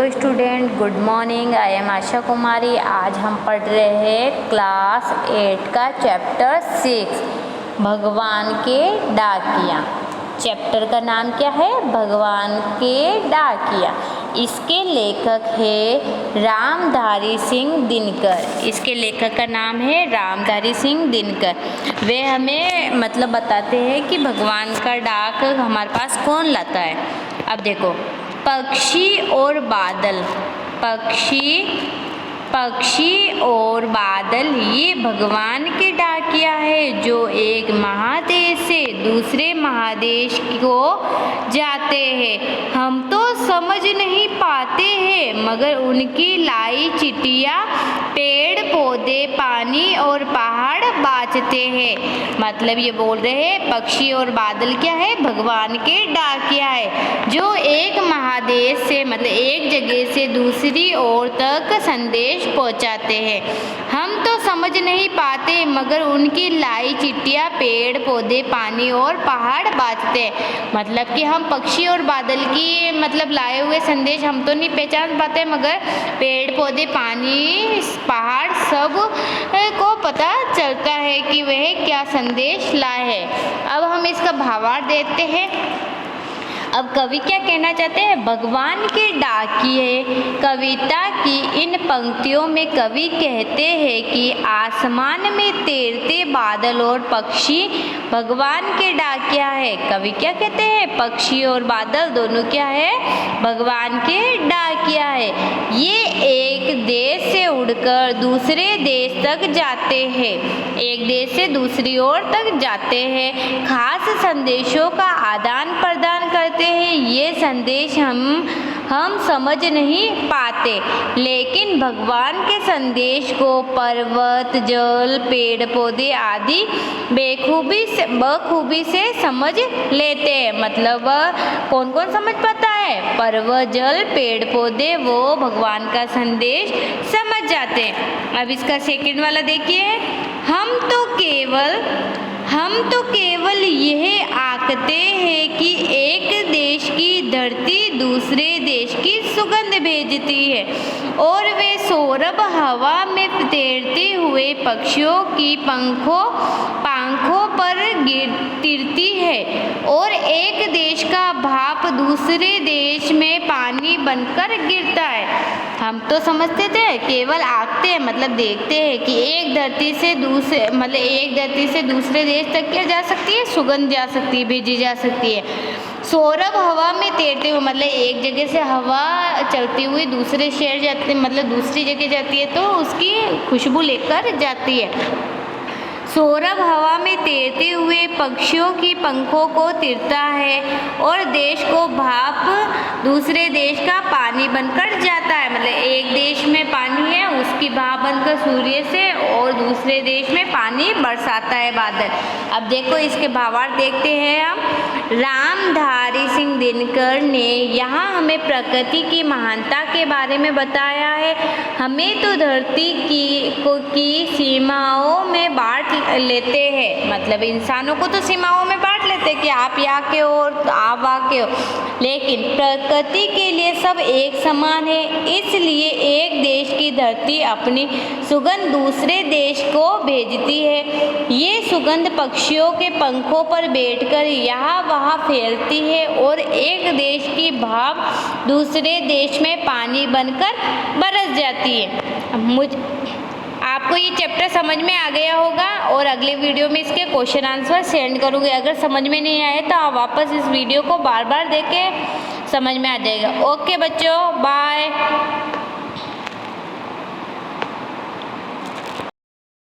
Hello student, good morning. I am Asha Kumari. आज हम पढ़ रहे हैं क्लास 8 का चैप्टर 6 भगवान के डाकिया। चैप्टर का नाम क्या है? भगवान के डाकिया। इसके लेखक है रामधारी सिंह दिनकर। इसके लेखक का नाम है रामधारी सिंह दिनकर। वे हमें मतलब बताते हैं कि भगवान का डाक हमारे पास कौन लाता है। अब देखो, पक्षी और बादल, पक्षी और बादल ये भगवान के डाकिया है जो एक महादेश से दूसरे महादेश को जाते हैं। हम तो समझ नहीं पाते हैं मगर उनकी लाई चिट्ठियाँ पेड़ पौधे पानी और पहाड़ बाँचते हैं। मतलब ये बोल रहे हैं पक्षी और बादल क्या है? भगवान के डाकिया है जो एक महादेश से मतलब एक जगह से दूसरी ओर तक संदेश पहुंचाते हैं। हम तो समझ नहीं पाते मगर उनकी लाई चिट्ठियाँ पेड़ पौधे पानी और पहाड़ बाँचते हैं। मतलब कि हम पक्षी और बादल की मतलब लाए हुए संदेश हम तो नहीं पहचान पाते मगर पेड़ पौधे पानी पहाड़ सब को पता चलता है कि वह क्या संदेश लाए हैं। अब हम इसका भावार्थ देते हैं। अब कवि क्या कहना चाहते हैं? भगवान के डाकिए कविता की इन पंक्तियों में कवि कहते हैं कि आसमान में तैरते बादल और पक्षी भगवान के डाकिया है। कवि क्या कहते हैं? पक्षी और बादल दोनों क्या है? भगवान के डाकिया है। ये एक देश से उड़कर दूसरे देश तक जाते हैं, एक देश से दूसरी ओर तक जाते हैं, खास संदेशों का आदान प्रदान करते हैं। ये संदेश हम समझ नहीं पाते लेकिन भगवान के संदेश को पर्वत जल पेड़ पौधे आदि बखूबी से समझ लेते हैं। मतलब कौन कौन समझ पाता है? पर्वत जल पेड़ पौधे वो भगवान का संदेश समझ जाते हैं। अब इसका सेकंड वाला देखिए। हम तो केवल यह आखते हैं कि एक देश की धरती दूसरे देश की सुगंध भेजती है और वे सौरभ हवा में तैरते हुए पक्षियों की पंखों पर गिरती है और एक देश का भाप दूसरे देश में पानी बनकर गिरता है। हम तो समझते थे, केवल आंकते हैं मतलब देखते हैं कि एक धरती से दूसरे देश तक क्या जा सकती है? सुगंध जा सकती है, भेजी जा सकती है। सौरभ हवा में तैरते हुए मतलब एक जगह से हवा चलती हुई दूसरे शहर जाती है, मतलब दूसरी जगह जाती है तो उसकी खुशबू लेकर जाती है। सौरभ हवा में तैरते हुए पक्षियों की पंखों को तिरता है और देश को भाप दूसरे देश का पानी बनकर जाता है। मतलब एक देश में पानी है उसकी भाप बनकर सूर्य से और दूसरे देश में पानी बरसाता है बादल। अब देखो इसके भावार्थ देखते हैं हम। रामधारी सिंह दिनकर ने यहाँ हमें प्रकृति की महानता के बारे में बताया है। हमें तो धरती की सीमाओं में बांट लेते हैं, मतलब इंसानों को तो सीमाओं में बांट लेते हैं कि आप यहाँ के हो आप वहाँ के हो, लेकिन प्रकृति के लिए सब एक समान है। इसलिए एक देश की धरती अपनी सुगंध दूसरे देश को भेजती है। ये सुगंध पक्षियों के पंखों पर बैठकर यहाँ वहाँ फैलती है और एक देश की भाप दूसरे देश में पानी बनकर बरस जाती है। आपको ये चैप्टर समझ में आ गया होगा और अगले वीडियो में इसके क्वेश्चन आंसर सेंड करूँगी। अगर समझ में नहीं आए तो आप वापस इस वीडियो को बार बार देख के समझ में आ जाएगा। ओके बच्चों, बाय।